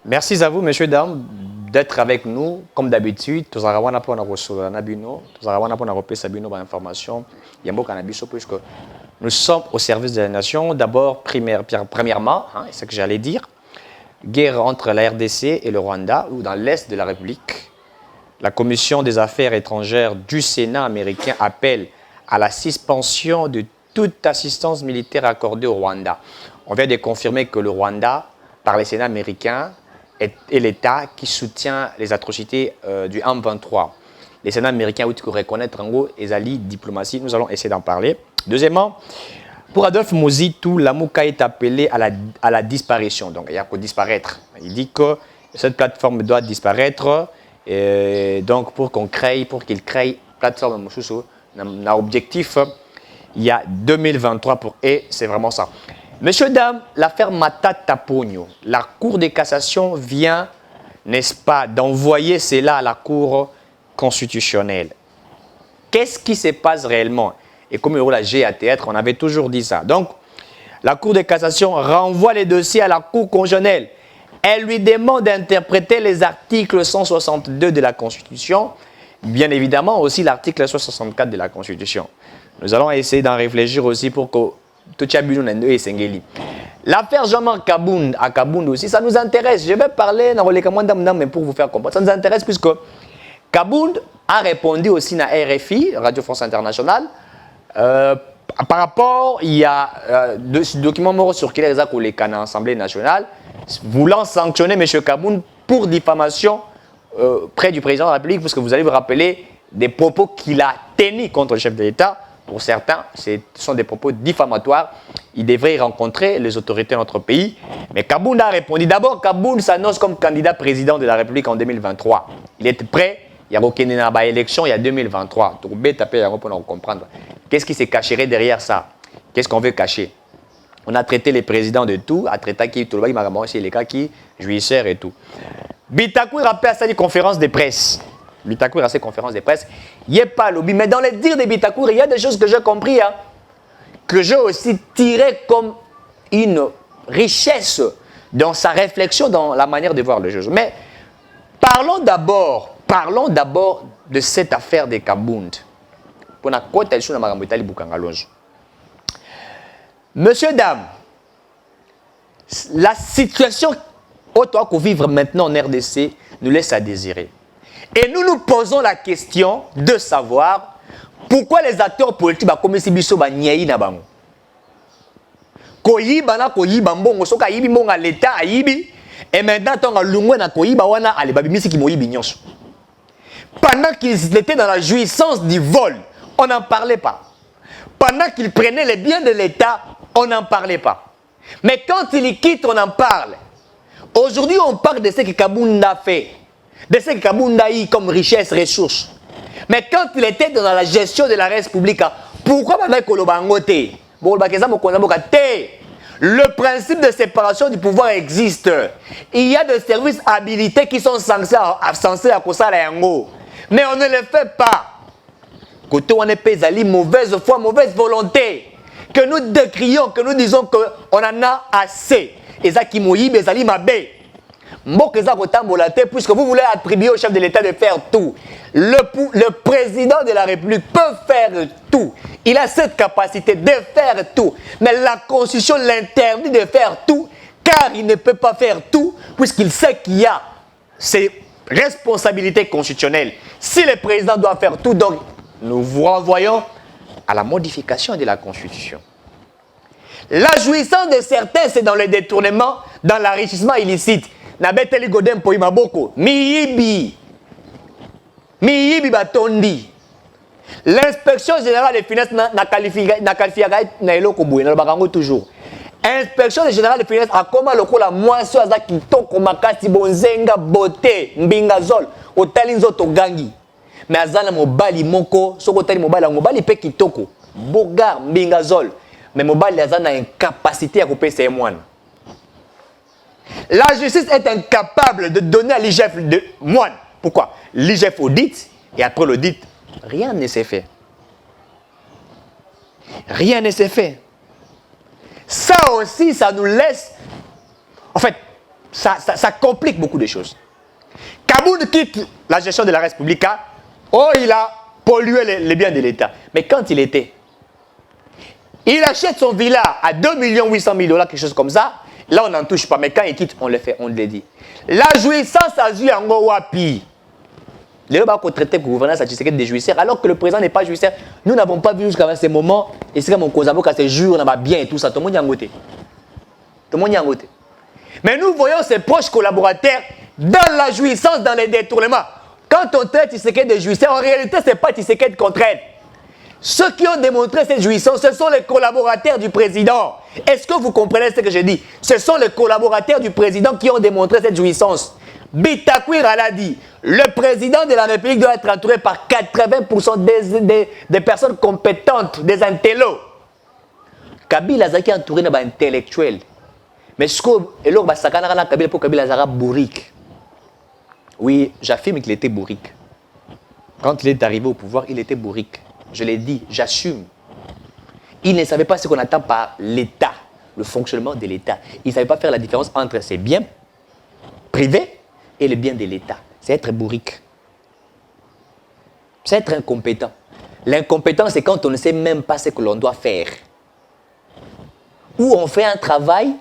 Merci à vous, messieurs, dames, d'être avec nous, comme d'habitude. Nous avons information. Puisque nous sommes au service de la nation. D'abord, premièrement, c'est ce que j'allais dire, guerre entre la RDC et le Rwanda, ou dans l'Est de la République. La Commission des affaires étrangères du Sénat américain appelle à la suspension de toute assistance militaire accordée au Rwanda. On vient de confirmer que le Rwanda, par le Sénat américain, est l'État qui soutient les atrocités du M23. Les Sénats américains ont reconnaître en gros les alliés diplomatie. Nous allons essayer d'en parler. Deuxièmement, pour Adolphe Mozitu, Lamuka est appelé à la disparition. Donc, il y a qu'à disparaître. Il dit que cette plateforme doit disparaître. Et donc, pour qu'il crée plateforme un objectif, il y a 2023 et c'est vraiment ça. Messieurs, dames, l'affaire Matata Pogno, la Cour de cassation vient, n'est-ce pas, d'envoyer cela à la Cour constitutionnelle. Qu'est-ce qui se passe réellement? Et comme la GATR, on avait toujours dit ça. Donc, la Cour de cassation renvoie les dossiers à la Cour constitutionnelle. Elle lui demande d'interpréter les articles 162 de la Constitution, bien évidemment aussi l'article 164 de la Constitution. Nous allons essayer d'en réfléchir aussi pour que tout l'affaire Jean-Marc Kabound à Kabound aussi, ça nous intéresse. Je vais parler mais pour vous faire comprendre. Ça nous intéresse puisque Kabound a répondu aussi à RFI, Radio France Internationale. Par rapport, il y a ce document sur qui les a collés à l'Assemblée nationale, voulant sanctionner M. Kabound pour diffamation près du président de la République, puisque vous allez vous rappeler des propos qu'il a tenus contre le chef de l'État. Pour certains, ce sont des propos diffamatoires. Il devrait rencontrer les autorités de notre pays. Mais Kabound a répondu. D'abord, Kabound s'annonce comme candidat président de la République en 2023. Il est prêt. Il y a aucune élection, il y a 2023. Pour comprendre. Qu'est-ce qui se cacherait derrière ça? Qu'est-ce qu'on veut cacher? On a traité les présidents de tout, a traité qui tout le monde, les cas qui jouisseurs et tout. Bitakou rappelle à sa conférence de presse. Bitakour a ses conférences de presse. Il n'y a pas lobby. Mais dans les dires de Bitakour, il y a des choses que j'ai compris, que j'ai aussi tiré comme une richesse dans sa réflexion, dans la manière de voir le jeu. Mais parlons d'abord de cette affaire de Kabound. Monsieur, dame, la situation qu'on vit maintenant en RDC nous laisse à désirer. Et nous nous posons la question de savoir pourquoi les acteurs politiques ont commencé à nier na bango. Koyiba na koyiba mbongo soka yibi mbonga l'État ayibi et maintenant tonga lungwe na koyiba wana ale babimisi ki moyibi nyonso. Pendant qu'ils étaient dans la jouissance du vol, on n'en parlait pas. Pendant qu'ils prenaient les biens de l'État, on n'en parlait pas. Mais quand ils quittent, on en parle. Aujourd'hui, on parle de ce que Kabound a fait. De ce que Kabound a eu comme richesse, ressources. Mais quand il était dans la gestion de la République, pourquoi le principe de séparation du pouvoir existe. Il y a des services habilités qui sont censés à mais on ne le fait pas. Côté on est pesali, mauvaise foi, mauvaise volonté. Que nous décrions, que nous disons qu'on en a assez. Et ça qui mouille, bezali mabé. Puisque vous voulez attribuer au chef de l'État de faire tout. Le président de la République peut faire tout. Il a cette capacité de faire tout. Mais la Constitution l'interdit de faire tout, car il ne peut pas faire tout, puisqu'il sait qu'il y a ses responsabilités constitutionnelles. Si le président doit faire tout, donc nous vous renvoyons à la modification de la Constitution. La jouissance de certains, c'est dans le détournement, dans l'enrichissement illicite. Nabeteli godem po imaboko miyibi batondi. L'inspection générale des finances na qualifié na eloko boye na bakango toujours. Inspection générale des finances akoma lokola mwanso aza kitoko makasi bonzenga beauté mbingazol otali nzoto gangi. Mais azana mobali moko soko tali mobali pe kitoko bogar mbingazol. Mais mobali azana incapacité à couper ses moines. La justice est incapable de donner à l'IGF de moine. Pourquoi? L'IGF audite et après l'audit, rien ne s'est fait. Rien ne s'est fait. Ça aussi, ça nous laisse... En fait, ça complique beaucoup de choses. Kaboun quitte la gestion de la République. Oh, il a pollué les biens de l'État. Mais quand il était, il achète son villa à 2 800 000 $, quelque chose comme ça. Là, on n'en touche pas. Mais quand il quitte, on le fait, on le dit. La jouissance a joué en Wapi. Les gens vont traiter pour gouvernance à Tshisekedi des jouisseurs, alors que le président n'est pas jouisseur. Nous n'avons pas vu jusqu'à ce moment. Et c'est comme mon Kozabo qui a ses jours, on a bien et tout ça. Tout le monde y a goûté. Tout le monde y a goûté. Mais nous voyons ses proches collaborateurs dans la jouissance, dans les détournements. Quand on traite Tshisekedi de jouisseur, en réalité, ce n'est pas Tshisekedi qu'on traite. Ceux qui ont démontré cette jouissance, ce sont les collaborateurs du président. Est-ce que vous comprenez ce que je dis? Ce sont les collaborateurs du président qui ont démontré cette jouissance. Bitakwir a dit, le président de la République doit être entouré par 80% des personnes compétentes, des intellos. Kabila Zaki est entouré d'intellectuels. Mais ce que Kabila pour Kabila Zara bourrique. Oui, j'affirme qu'il était bourrique. Quand il est arrivé au pouvoir, il était bourrique. Je l'ai dit, j'assume. Il ne savait pas ce qu'on attend par l'État, le fonctionnement de l'État. Il ne savait pas faire la différence entre ses biens privés et les biens de l'État. C'est être bourrique. C'est être incompétent. L'incompétence, c'est quand on ne sait même pas ce que l'on doit faire. Ou on fait un travail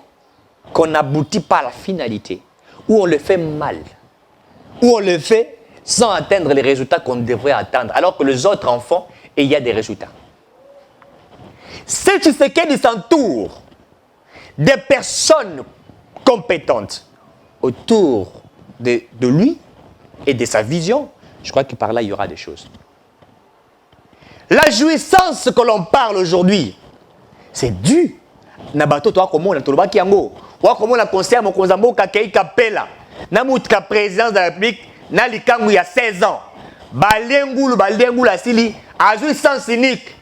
qu'on n'aboutit pas à la finalité. Ou on le fait mal. Ou on le fait sans atteindre les résultats qu'on devrait atteindre. Alors que les autres en font et il y a des résultats. Si Tshisekedi s'entoure des personnes compétentes autour de lui et de sa vision, je crois que par là, il y aura des choses. La jouissance que l'on parle aujourd'hui, c'est dû. Nabato to akomona tolobaki yango. Wa komona conseil mon konzambo kakei kapela. Na mutka présidence de la République na likangu ya 16 ans. Balengulu asili a jouissance unique.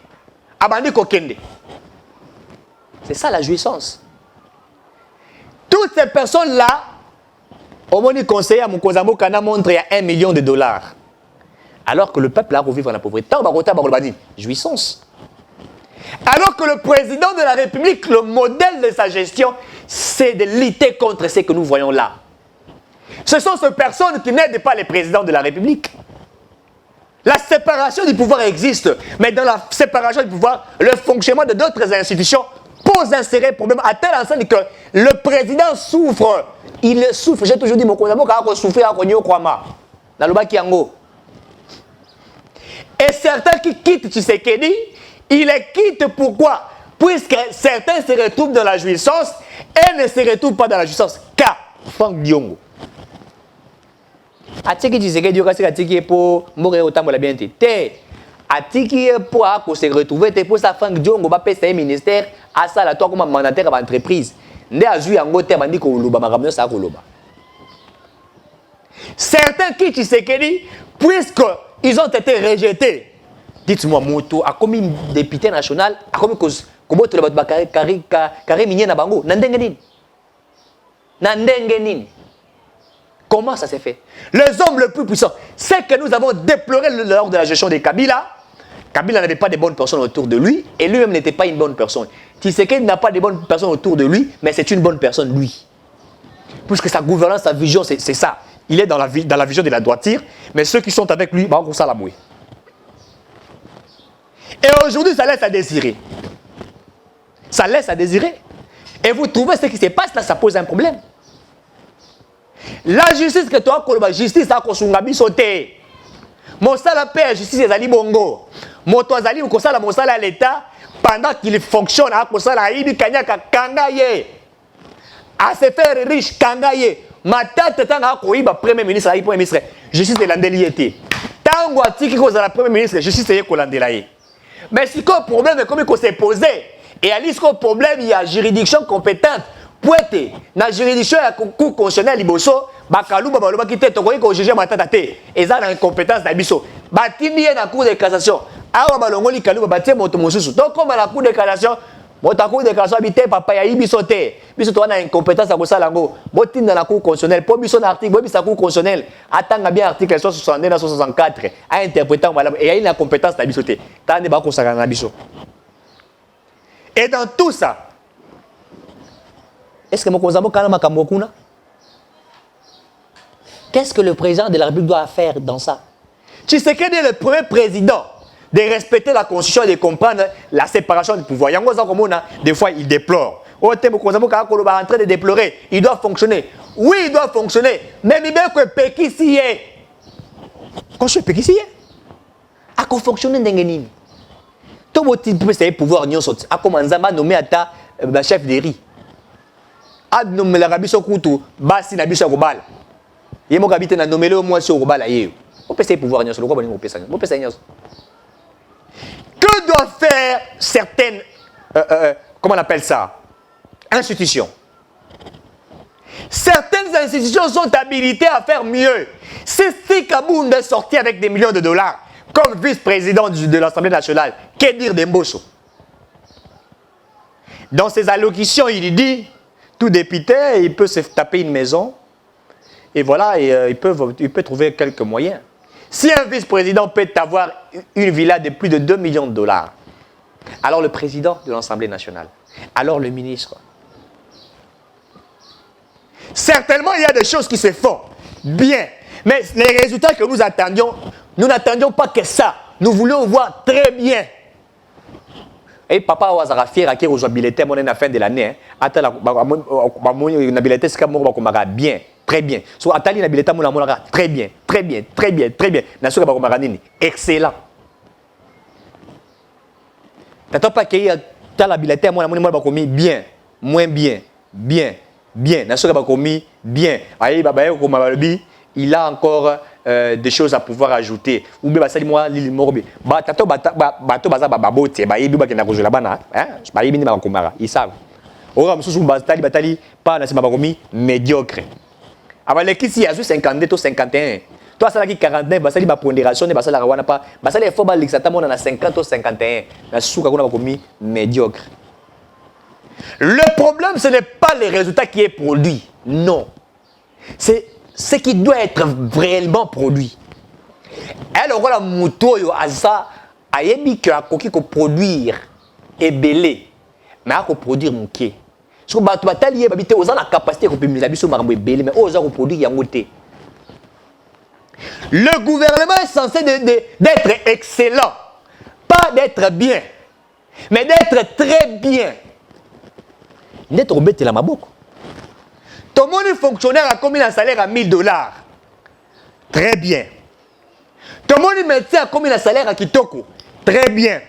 Abandi kokende. C'est ça la jouissance. Toutes ces personnes-là, au moni conseiller à mon Kozambo Kana montre il y a $1 million. Alors que le peuple a revivre dans la pauvreté. Jouissance. Alors que le président de la République, le modèle de sa gestion, c'est de lutter contre ce que nous voyons là. Ce sont ces personnes qui n'aident pas les présidents de la République. La séparation du pouvoir existe, mais dans la séparation du pouvoir, le fonctionnement de d'autres institutions pose un sérieux problème à tel enseigne que le président souffre. Il souffre. J'ai toujours dit, mon cousin, qu'il souffre à Konyo Kwama. Dans le Bakiango. Et certains qui quittent Tshisekedi, ils les quittent pourquoi? Puisque certains se retrouvent dans la jouissance et ne se retrouvent pas dans la jouissance. Car, Franck Diongo. Atiki Tshisekedi, Atiki pour mourir autant la bien été. Atiki pour se retrouver, pour ça, Franck Diongo va payer un ministère à ça, la toi comme mandataire à l'entreprise. Certains qui Tshisekedi, puisqu'ils ont été rejetés, dites-moi, Moto a commis député national, a commis comment tu l'as carré minier na bango, Nandengenin. Comment ça s'est fait? Les hommes les plus puissants, c'est que nous avons déploré lors de la gestion de Kabila. Kabila n'avait pas de bonnes personnes autour de lui et lui-même n'était pas une bonne personne. Tshisekedi n'a pas de bonnes personnes autour de lui, mais c'est une bonne personne, lui. Puisque sa gouvernance, sa vision, c'est ça. Il est dans la vision de la droiture, mais ceux qui sont avec lui, ça la bouille. Et aujourd'hui, ça laisse à désirer. Ça laisse à désirer. Et vous trouvez ce qui se passe là, ça pose un problème. La justice que toi, la justice, ça a sauté. Mosala paix, justice, c'est Ali Bongo. Motoazali, Mosala, Mosala, l'État, pendant qu'il fonctionne, Mosala, il Kanyaka, Kangaye. À se faire riche, Kangaye. Ma tante, tant que premier ministre, premier ministre, justice de l'Andeliété. Tant que cause la premier ministre, justice de l'Andelaye. Mais si le problème est comme il s'est posé, et à l'issue du problème, il y a juridiction compétente. Pour être dans la juridiction, il y a un cours constitutionnel, Bakalou, Babalou, qui était au juge Matata, et ça, dans la compétence d'Abisso. Batini est dans la cour de cassation. Awa Balongoli Kalou, Batia Motomosusu. Donc, comme à la cour de cassation, votre cour de cassation habité, papa, il y a Ibisoté. Bisoto a une compétence à Gosalango. Botin dans la cour constitutionnelle. Pour Bisson article, Bobis la cour constitutionnelle. Attends bien article 162 164. À interpréter, et il y a une compétence d'Abisoté. T'as un débat qu'on s'en a Et dans tout ça, est-ce que mon Kozamo Kanama Kamokuna? Qu'est-ce que le président de la République doit faire dans ça? Tshisekedi est le premier président de respecter la constitution et de comprendre la séparation du pouvoir. Des fois, il déplore. En train de déplorer. Il doit fonctionner. Oui, il doit fonctionner. Mais il bien que Pékissier. Quand je suis Pékissier, à quoi fonctionner d'engenine? Tout le monde peut essayer de pouvoir sortir. À commencer à nommer à chef de riz. À nommer la Rabbi Sokutu, Bassi Nabisha Gobal. Il y a mon habité à nommer le mois sur Gobal. On peut essayer de pouvoir sur le roi. Que doivent faire certaines, comment on appelle ça, institutions? Certaines institutions sont habilitées à faire mieux. Si Kabound est sorti avec des millions de dollars comme vice-président de l'Assemblée nationale, que dire d'Embosso? Dans ses allocutions, il dit, tout député, il peut se taper une maison, et voilà, et il peut trouver quelques moyens. Si un vice-président peut avoir une villa de plus de 2 millions de dollars, alors le président de l'Assemblée nationale, alors le ministre. Certainement, il y a des choses qui se font bien, mais les résultats que nous attendions, nous n'attendions pas que ça. Nous voulions voir très bien. Et papa a fier à qui aux habiletés à la fin de l'année. Attends, la habileté, c'est comme bien. Très bien. So, Atali na bileta mona mona très bien, très bien, très bien, très bien. Na soka ba komaka nini? Excellent. T'attends pas qu'il y ait la bileta mona mona ba komi bien, moins bien, bien, bien. Na soka ba komi bien. Ayi baba yo komabalobi, il a encore des choses à pouvoir ajouter. Ou bien basali moi lili morbi. Ba tato bato baza babote, ba yebi ba kena ko jola bana, hein? Ba yebi ni ba komara, ils savent. Ora mususu batali pas na sima ba komi médiocre. Avant les qui si a 52 ou 51. Toi ça qui 49, bah ça dit ma pondération et bah ça la rawana pas. Bah ça les faut bah l'exactement on a 50 ou 51. La souka qu'on a commis médiocre. Le problème ce n'est pas les résultats qui est produit. Non. C'est ce qui doit être réellement produit. Elle aura la moto yo asa ayebi que a koki ko produire et belé. Mais a ko produire mouké. Parce que tu as la capacité de mais le gouvernement est censé d'être excellent, pas d'être bien, mais d'être très bien. D'être embêté la maboko. Tout le monde fonctionnaire a combien un salaire à 1000 dollars? Très bien. Tout le monde médecin a combien un salaire à Kitoko? Très bien.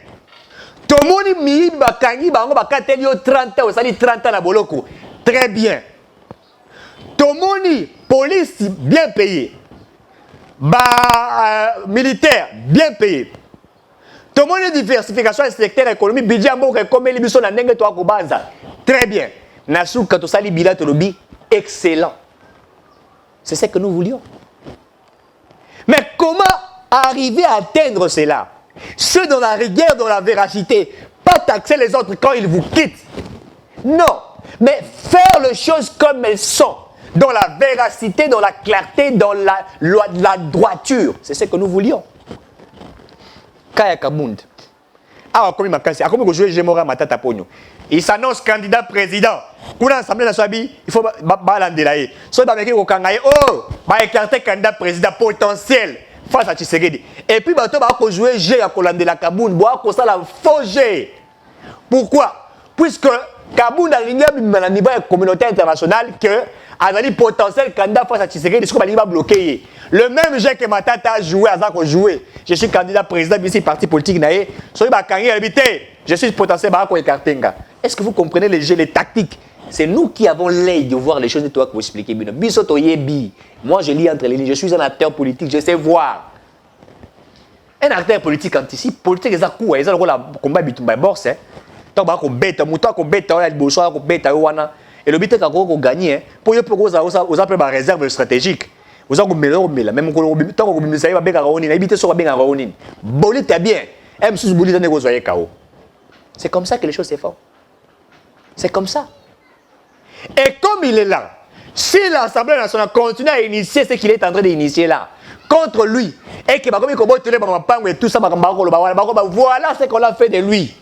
Tout le monde mi bakangi bango bakateli 30 ans, ça dit 30 ans na boloko. Très bien. Tout le monde police bien payé. Militaire bien payé. Tout le monde diversification du secteur économique, budget ambo comme les biso na ndenge to akobanza. Très bien. Nasu kato sali bilan to lobi excellent. C'est ce que nous voulions. Mais comment arriver à atteindre cela? Ceux dans la rigueur, dans la véracité. Pas taxer les autres quand ils vous quittent. Non. Mais faire les choses comme elles sont. Dans la véracité, dans la clarté, dans la droiture. C'est ce que nous voulions. Kaya Kabound. Ah, comme il jouer Gemora Matata Pogno. Il s'annonce candidat président. Pour l'Assemblée nationale, il faut balancer. Soit avec le Kangaye, oh, écarter candidat président potentiel. Face à Tshisekedi. Et puis, bateau va jouer G à Kolande la Kabound, boire comme ça la faux G. Pourquoi? Puisque Kabound a ligné à niveau de la communauté internationale que Azali potentiel candidat face à Tshisekedi, il va bloquer. Le même G que Matata a joué, Azako joué. Je suis candidat président ici, parti politique naé. Soyez bakangé habité. Je suis potentiel Barako Ekartenga. Est-ce que vous comprenez les jeux, les tactiques? C'est nous qui avons l'œil de voir les choses de toi que vous expliquez. Moi, je lis entre les lignes. Je suis un acteur politique. Je sais voir. Un acteur politique anticipe. Politique, c'est ça. C'est ça. Combat bitumba boxe. Tant qu'on bête, mouton qu'on bête, on a le besoin qu'on bête, on et le but est qu'on gagne. Pour vous appeler ma réserve stratégique. Vous avez mais même tant qu'on me savez pas bien à Raonin, habiter sur bien à Raonin. Bolit est bien. M sous bolit n'est pas KO. C'est comme ça que les choses se font. C'est comme ça. Et comme il est là, si l'Assemblée nationale continue à initier ce qu'il est en train d'initier là, contre lui, et que tout ça, voilà ce qu'on a fait de lui.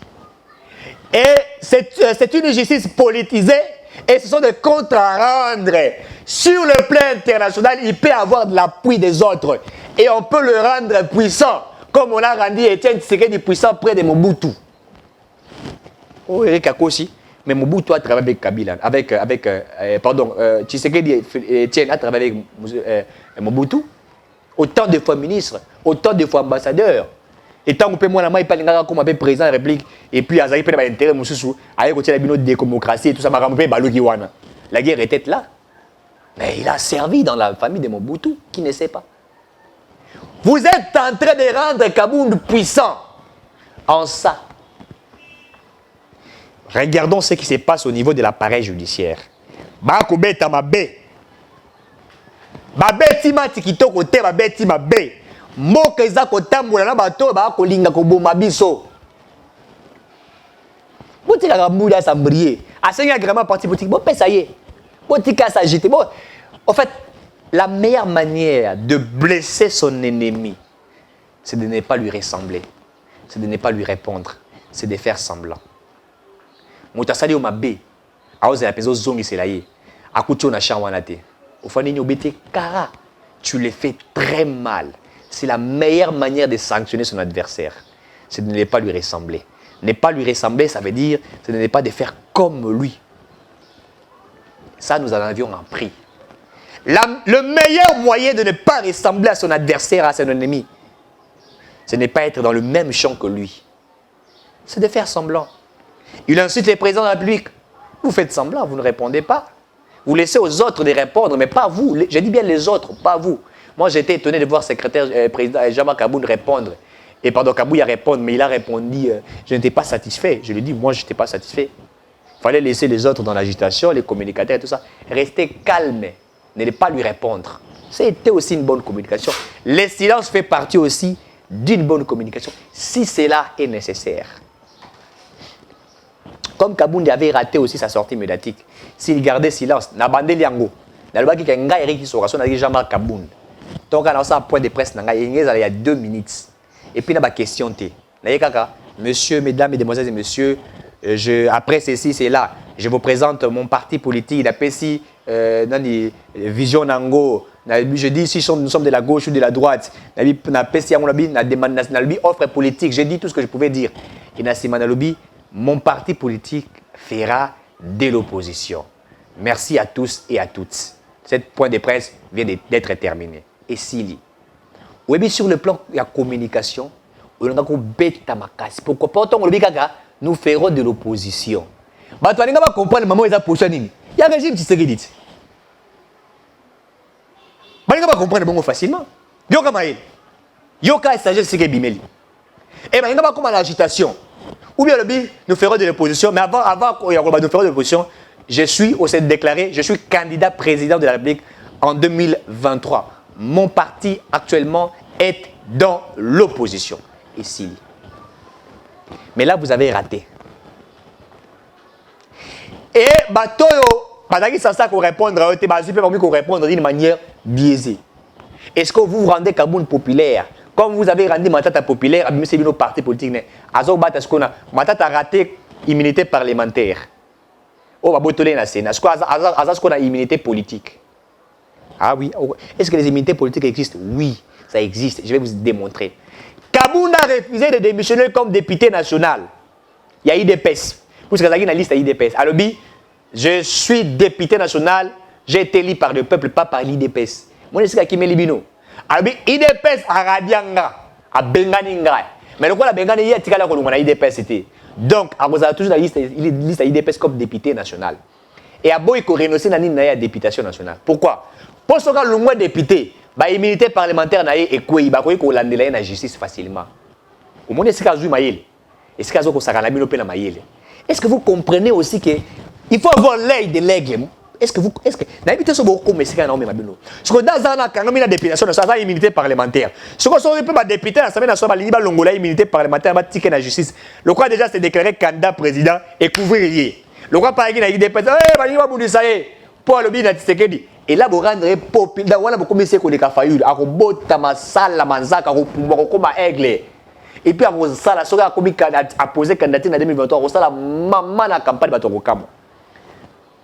Et c'est une justice politisée Et ce sont des comptes à rendre. Sur le plan international, il peut avoir de l'appui des autres. Et on peut le rendre puissant. Comme on a rendu Étienne Tshisekedi puissant près de Mobutu. Oh, Eric Akosi. Mais Mobutu a travaillé avec Kabila. Tshisekedi Étienne a travaillé avec Mobutu. Autant de fois ministre, autant de fois ambassadeur. Et tant que moi, il parle comme un président de la République. Et puis, il y a un intérêt, avec la démocratie et tout ça, la guerre était là. Mais il a servi dans la famille de Mobutu, qui ne sait pas. Vous êtes en train de rendre Kabound puissant en ça. Regardons ce qui se passe au niveau de l'appareil judiciaire. Bakobeta mabe. Babeti mati kitoko te babeti mabe. Mboka eza kotambola na bato bakolinga koboma biso. Botika kambuya sambrier. Asengi agrément parti politique. Bon ça y est. Botika s'agiter. Bon, en fait, la meilleure manière de blesser son ennemi, c'est de ne pas lui ressembler. C'est de ne pas lui répondre. C'est de faire semblant. Motasali o mabe. Aoze la peso zongi selaye. Akucho na chawanate. Au fond ni obete kara. Tu le fais très mal. C'est la meilleure manière de sanctionner son adversaire. C'est de ne pas lui ressembler. Ne pas lui ressembler, ça veut dire, c'est de ne pas de faire comme lui. Ça, nous en avions appris. Le meilleur moyen de ne pas ressembler à son adversaire, à son ennemi, c'est de ne pas être dans le même champ que lui. C'est de faire semblant. Il insulte les présidents de la République. Vous faites semblant, vous ne répondez pas. Vous laissez aux autres de répondre, mais pas vous. Je dis bien les autres, pas vous. Moi, j'étais étonné de voir le secrétaire président Jean-Marc Kabound répondre. Et pardon, Kabouya répondre, mais il a répondu, je n'étais pas satisfait. Je lui ai dit, moi, je n'étais pas satisfait. Il fallait laisser les autres dans l'agitation, les communicateurs et tout ça. Rester calme, ne pas lui répondre. C'était aussi une bonne communication. Le silence fait partie aussi d'une bonne communication, si cela est nécessaire. Comme Kabound avait raté aussi sa sortie médiatique, s'il gardait silence, Nabandé Liango, Nalbaki Kenga Eric Sorason a dit Jean-Marc Kabound. Donc, on a un point de presse, il y a 2 minutes. Et puis, il y a une question. Monsieur, mesdames, mesdemoiselles et messieurs, après ceci, c'est là. Je vous présente mon parti politique. Il a PSI, Vision Nango. Je dis si nous sommes de la gauche ou de la droite. Il a PSI, offre politique. J'ai dit tout ce que je pouvais dire. Il a dit mon parti politique fera de l'opposition. Merci à tous et à toutes. Cette point de presse vient d'être terminé. Et Sili. Oui, sur le plan de la communication, pourquoi pas nous ferons de l'opposition. Tu vas comprendre le moment où ils ont position. Il y a un régime qui se dit. Tu vas comprendre facilement. Yoka est sagesse qui est bimeli. Et bien, il y a comme l'agitation. Ou bien nous ferons de l'opposition. Mais avant nous ferons de l'opposition, je suis déclaré, je suis candidat président de la République en 2023. Mon parti actuellement est dans l'opposition. Ici. Mais là, vous avez raté. Et ça qu'on répondre, répondre d'une manière biaisée. Est-ce que vous vous rendez Kabound populaire? Comme vous avez rendu Matata populaire, c'est nos partis politiques. Matata a raté immunité parlementaire. Oh, est-ce qu'on a immunité politique? Ah oui. Est-ce que les immunités politiques existent? Oui, ça existe. Je vais vous démontrer. Kabound a refusé de démissionner comme député national. Il y a IDPS. Parce qu'il y a une liste à IDPS. Alors, je suis député national, j'ai été élu par le peuple, pas par l'IDPS. Moi, je suis Kakime Libino. Alors, IDPS a Radianga, a Benganinga. Mais le quoi la Bengani, il y a Tikala Kolumana IDPS c'était. Donc, vous avez toujours la liste à IDPS comme député national. Et à Boy Korenosé, il y a députation nationale. Pourquoi? Parce que le moins député, l'immunité parlementaire est quoi? Il va y la justice facilement. Au moins, est-ce que vous comprenez aussi qu'il faut avoir l'œil de l'aigle? Est-ce que vous. N'habitez pas beaucoup, mais c'est quand même Mabino. Ce que dans la députation, ça a immunité parlementaire. Ce que sont les députés, ça veut dire que la immunité parlementaire va tirer la justice. Le quoi déjà c'est déclaré candidat président et couvrir. Le quoi par exemple, il dit Paul Bina Tshisekedi. Et là, vous rendrez populaire. Voilà, vous commencez à faire faillite. À robota masala la manzaka, à comme aigle. Et puis, à ça, la soirée a posé candidature en 2023. À ça, la maman la campagne de Batokamo.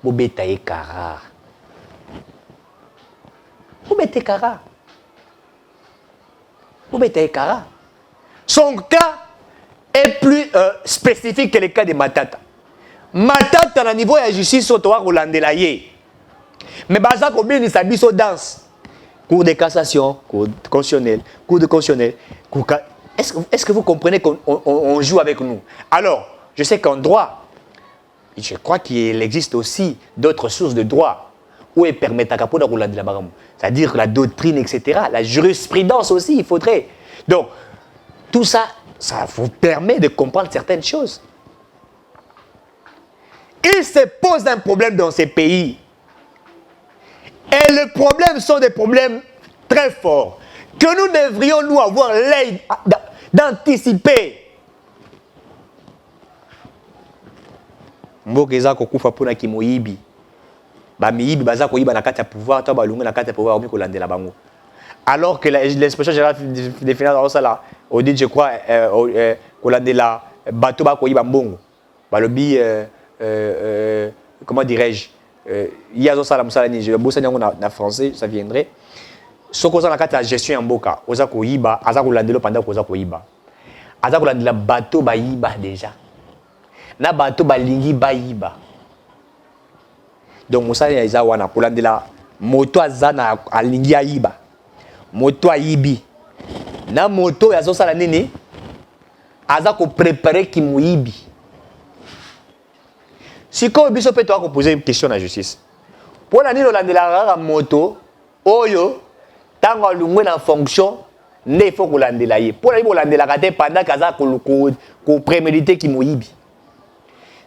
bobeta ekara. Bobeta ekara. Bobeta ekara. Son cas est plus spécifique que le cas de Matata. Matata, na niveau de la justice, on doit relandela ye. Mais baza ko bien sa biso danse. Cour de cassation, cour constitutionnelle, cour de constitutionnel. Est-ce que vous comprenez qu'on joue avec nous? Alors, je sais qu'en droit, je crois qu'il existe aussi d'autres sources de droit où ils permettent à Capo de rouler de la baram. C'est-à-dire la doctrine, etc. La jurisprudence aussi, il faudrait. Donc, tout ça, ça vous permet de comprendre certaines choses. Il se pose un problème dans ces pays. Et les problèmes sont des problèmes très forts que nous devrions nous avoir l'œil d'anticiper. Mboka eza kokufa pona kimoyibi. Ba miyibi baza koyiba na kati ya pouvoir, to balunga na kati ya pouvoir omi kolandela bango. Alors que l'inspection générale des finances là, on dit je crois kolandela bato ba koyiba mbongo. Balobi comment dirais-je? Il y a ça la musala ni je bossa nyango na français ça viendrait. Soko za na kati ya gestion ya mboka, oza koyiba, aza kolandelo pendant koza koyiba. Aza kolandela bato ba yiba déjà. Na bato balingi bayiba. Donc musala ya iza wana kolandela moto aza na alingi ayiba. Moto ayibi. Na moto ya sala nini? Aza ko préparer ki muyibi. Si ko biso pe to ko poser une question à la justice. Pour la nini olandela rara moto oyo tango alungwe na fonction ne faut kolandela ye. Pour la kolandela kate pendant kaza ko préméditer ki muyibi.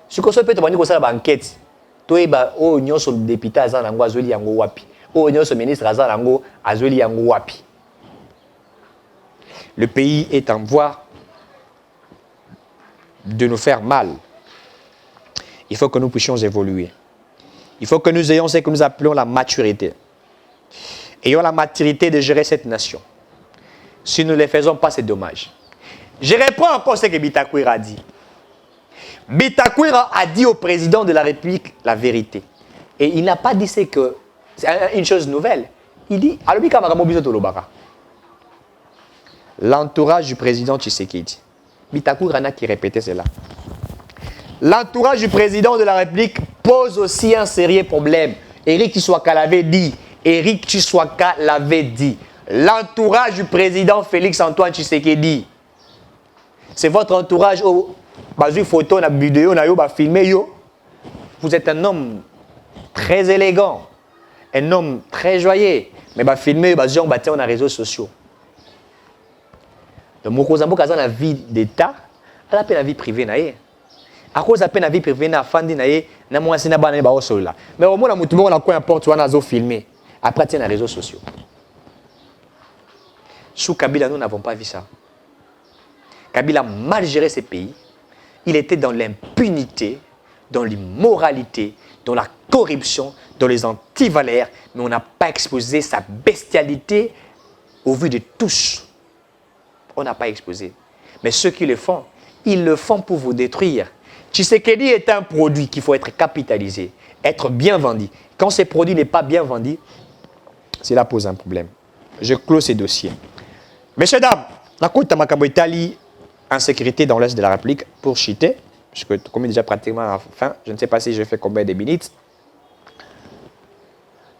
Si ko so pe to bandi ko sala ba enquête. Toyeba o nyonso député aza nango azoli yango wapi. O nyonso ministre aza nango azoli yango wapi. Le pays est en voie de nous faire mal. Il faut que nous puissions évoluer. Il faut que nous ayons ce que nous appelons la maturité. Ayons la maturité de gérer cette nation. Si nous ne le faisons pas, c'est dommage. Je reprends encore ce que Bitakwira a dit. Bitakwira a dit au président de la République la vérité. Et il n'a pas dit c'est une chose nouvelle. Il dit, l'entourage du président Tshisekedi. Bitakwira n'a qui répétait cela. L'entourage du président de la République pose aussi un sérieux problème. Éric Tshisekedi l'avait dit. Éric Tshisekedi l'avait dit. L'entourage du président Félix Antoine Tshisekedi. C'est votre entourage. Bazu photo, na vidéo, na yo, ba filmé yo. Vous êtes un homme très élégant, un homme très joyeux, mais ba filmé, ba on bâti na réseaux sociaux. Donc mokozambo kaza na vie d'état, elle appelle la vie privée na ye. À cause appelle la vie privée na fandi na ye, na mwasi na bana ba osola. Mais au moins na mutu na ko importe wana zo filmer. Après tiens na réseaux sociaux. Sous Kabila, nous n'avons pas vu ça. Kabila a mal géré ses pays. Il était dans l'impunité, dans l'immoralité, dans la corruption, dans les antivaleurs, mais on n'a pas exposé sa bestialité au vu de tous. On n'a pas exposé. Mais ceux qui le font, ils le font pour vous détruire. Tshisekedi est un produit qu'il faut être capitalisé, être bien vendu. Quand ce produit n'est pas bien vendu, cela pose un problème. Je clôt ces dossiers. Messieurs, dames, la Côte de Makambo Italie, insécurité dans l'Est de la République, pour chiter, parce que comme déjà pratiquement à la fin, je ne sais pas si je fais combien de minutes.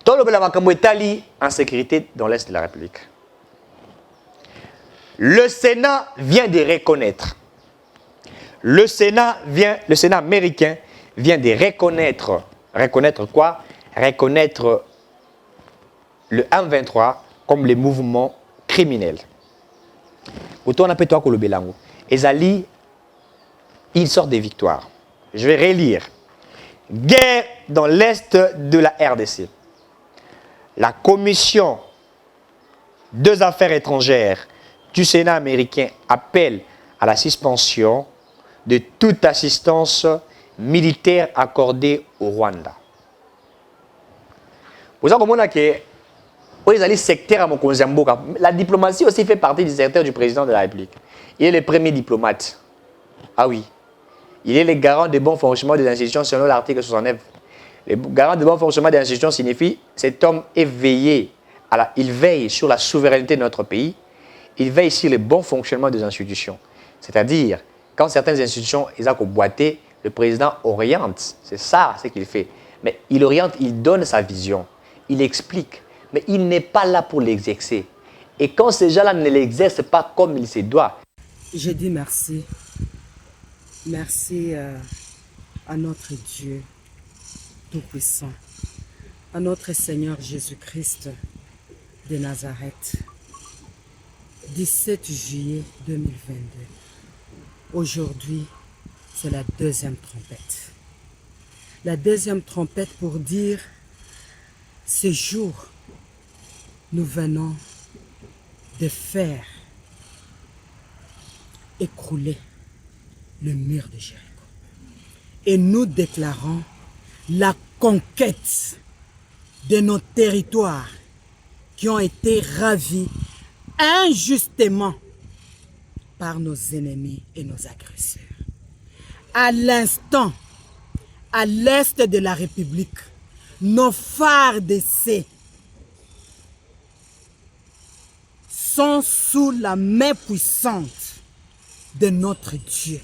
Dans le Makambo Italie, insécurité dans l'Est de la République. Le Sénat vient de reconnaître. Le Sénat américain vient de reconnaître. Reconnaître quoi? Reconnaître le M23 comme les mouvements criminels. Autant on appelle toi Kolobelango. Ezali, il sort des victoires. Je vais relire. Guerre dans l'Est de la RDC. La Commission des affaires étrangères du Sénat américain appelle à la suspension de toute assistance militaire accordée au Rwanda. Vous avez compris que la diplomatie aussi fait partie du secteur du président de la République. Il est le premier diplomate. Ah oui. Il est le garant du bon fonctionnement des institutions selon l'article 69. Le garant de bon fonctionnement des institutions signifie cet homme est veillé, il veille sur la souveraineté de notre pays, il veille sur le bon fonctionnement des institutions. C'est-à-dire, quand certaines institutions ont boité, le président oriente, c'est ça ce qu'il fait. Mais il oriente, il donne sa vision, il explique, mais il n'est pas là pour l'exercer. Et quand ces gens-là ne l'exercent pas comme il se doit. Je dis merci. Merci à notre Dieu Tout-Puissant, à notre Seigneur Jésus-Christ de Nazareth. 17 juillet 2022. Aujourd'hui, c'est la deuxième trompette. La deuxième trompette pour dire, ce jour, nous venons de faire écrouler le mur de Jéricho. Et nous déclarons la conquête de nos territoires qui ont été ravis injustement par nos ennemis et nos agresseurs. À l'instant, à l'est de la République, nos phares d'essai sont sous la main puissante de notre Dieu,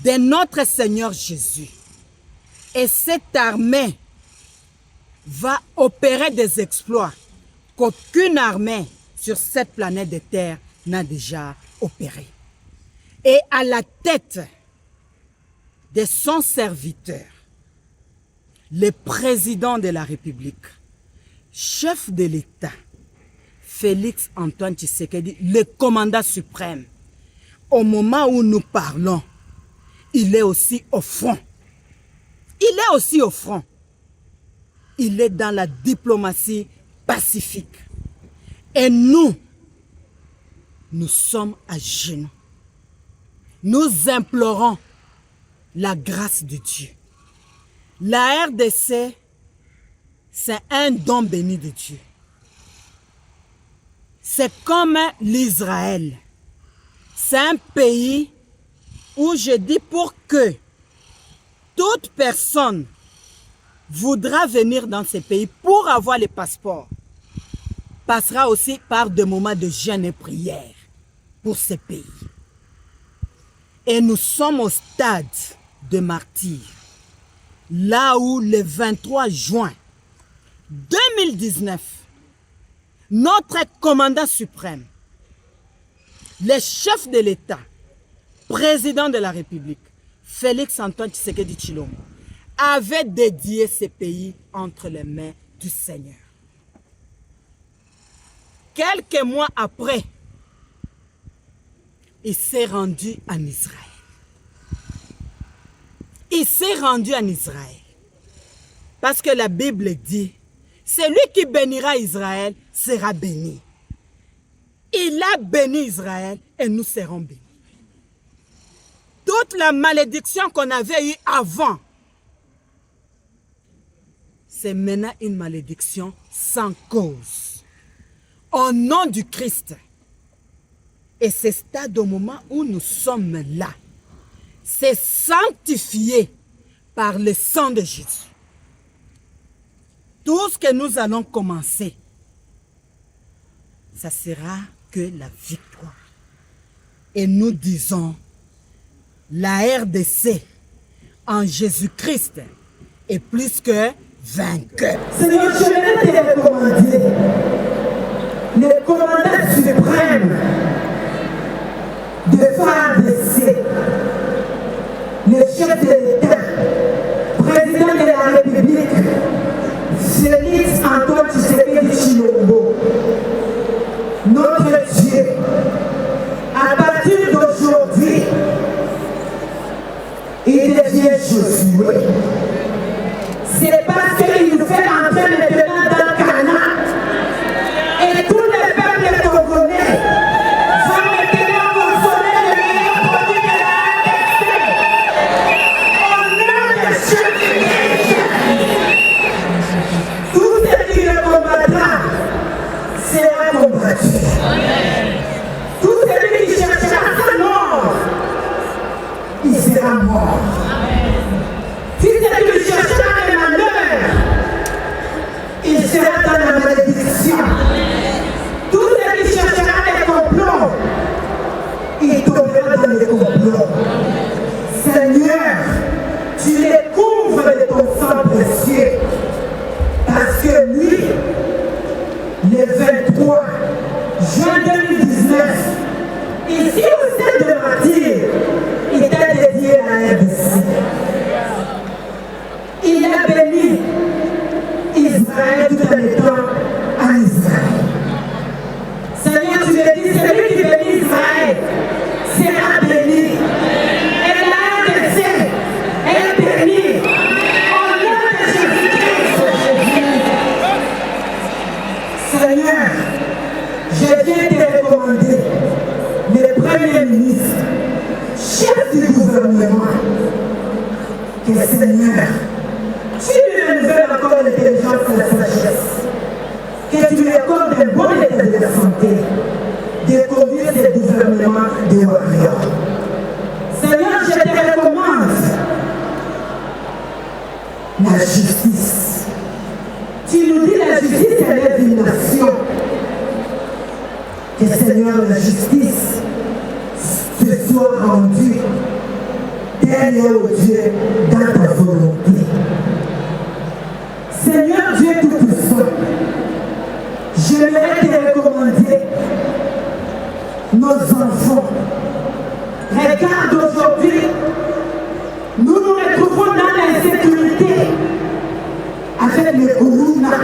de notre Seigneur Jésus. Et cette armée va opérer des exploits qu'aucune armée sur cette planète de Terre n'a déjà opéré. Et à la tête de son serviteur, le président de la République, chef de l'État, Félix Antoine Tshisekedi, le commandant suprême, au moment où nous parlons, il est aussi au front. Il est aussi au front. Il est dans la diplomatie pacifique. Et nous sommes à genoux. Nous implorons la grâce de Dieu. La RDC, c'est un don béni de Dieu. C'est comme l'Israël. C'est un pays où je dis pour que toute personne voudra venir dans ce pays pour avoir le passeport, passera aussi par des moments de jeûne et prière pour ce pays. Et nous sommes au stade de martyr, là où le 23 juin 2019, notre commandant suprême, le chef de l'État, président de la République, Félix Antoine Tshisekedi Tshilombo, avait dédié ce pays entre les mains du Seigneur. Quelques mois après, il s'est rendu en Israël. Il s'est rendu en Israël. Parce que la Bible dit, celui qui bénira Israël sera béni. Il a béni Israël et nous serons bénis. Toute la malédiction qu'on avait eue avant, c'est maintenant une malédiction sans cause. Au nom du Christ. Et c'est stade au moment où nous sommes là. C'est sanctifié par le sang de Jésus. Tout ce que nous allons commencer, ça sera que la victoire. Et nous disons, la RDC en Jésus-Christ est plus que vainqueur. Seigneur, je vais te recommander le commandant suprême de FARDC, le chef de l'État, président de la République, Félix Antoine Tshisekedi Tshilombo, notre Dieu, à partir d'aujourd'hui, il devient Josué. C'est parce qu'il nous fait entrer maintenant dans Canaan. Et tous les peuples congolais vont maintenant consommer le meilleur produit de la RDC. Au nom de Jésus-Christ, tout ce qui le combattra sera combattu. Tout celui qui cherchera sa mort, il sera mort. Si celui qui cherchera le malheur, dans les complots. Seigneur, tu les couvres de ton sang précieux. Parce que lui, le 23 juin 2019, ici au stade de Martyr, il t'a dédié à la RDC. Il a béni Israël tout en étant en Israël. Seigneur, tu le dis, celui qui bénit Israël sera béni. Et la RDC est bénie. Au nom de Jésus-Christ. Seigneur, je viens te recommander le Premier ministre, chef du gouvernement, que Seigneur, tu lui renouvelles encore l'intelligence et la sagesse, que tu lui accordes un bon état de la santé, de conduire ce gouvernement de warriors. Seigneur, je te recommande la justice. Tu nous dis la justice élève une nation. Que Seigneur, la justice se soit rendue derrière au Dieu dans ta volonté. Seigneur Dieu Tout-Puissant, j'aimerais te recommander nos enfants. Regarde aujourd'hui, nous nous retrouvons dans l'insécurité avec le corona.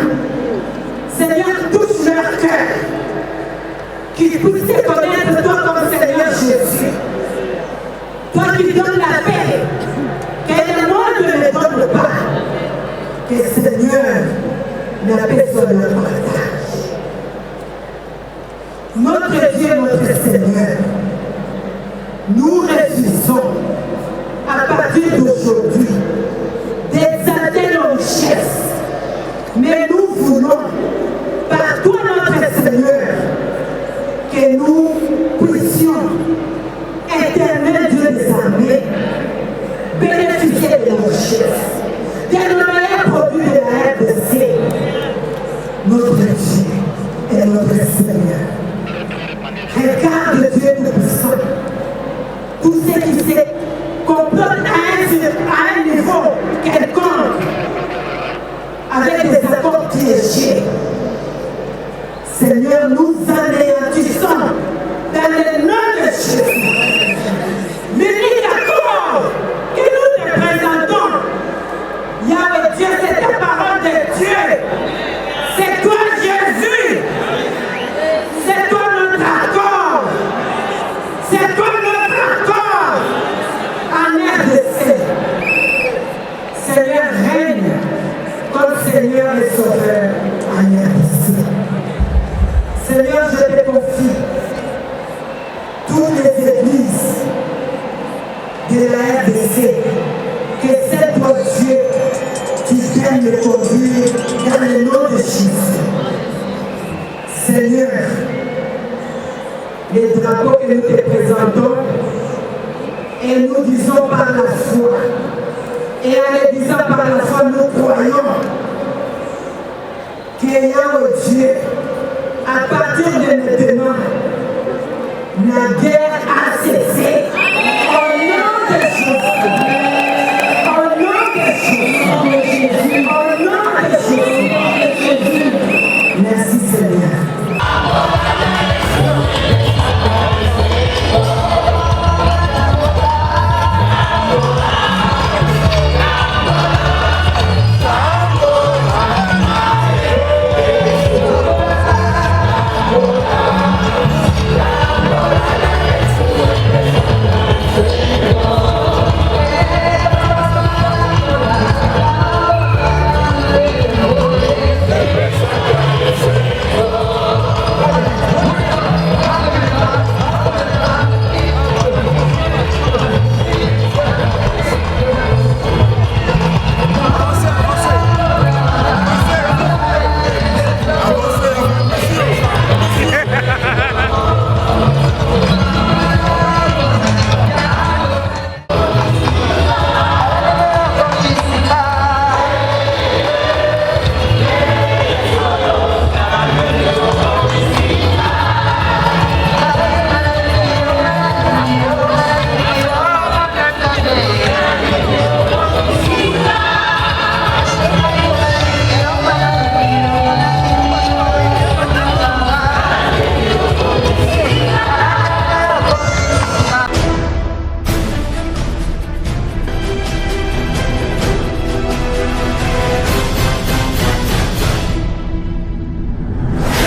Seigneur, touche leur cœur, qu'ils puissent te connaître toi comme Seigneur Jésus. Toi qui donnes la paix, que le monde ne le donne pas. Que Seigneur, la paix soit leur partage. Notre Dieu, notre Seigneur, nous refusons à partir d'aujourd'hui d'exalter nos richesses. Mais nous voulons, par toi notre Seigneur, que nous puissions, Éternel Dieu des armées, bénéficier de nos richesses, de nos meilleurs produits de la RDC, notre Dieu et notre Seigneur. Regarde Dieu Tout-Puissant, tout ce qui se complote à un niveau quelconque, avec des accords piégés. Seigneur, nous anéantissons dans le nom de Jésus. L'unique accord que nous te présentons, Yahweh Dieu, c'est ta parole de Dieu. C'est toi Jésus. C'est toi notre accord. C'est toi notre accord en RDC. Seigneur, règne comme Seigneur et Sauveur en RDC. Seigneur, je te confie toutes les églises de la RDC, que c'est toi Dieu qui vienne me conduire dans le nom de Jésus. Seigneur, les drapeaux que nous te présentons, et nous disons par la foi, et en les disant par la foi, nous croyons que Yahweh Dieu, à partir de maintenant, la guerre a cessé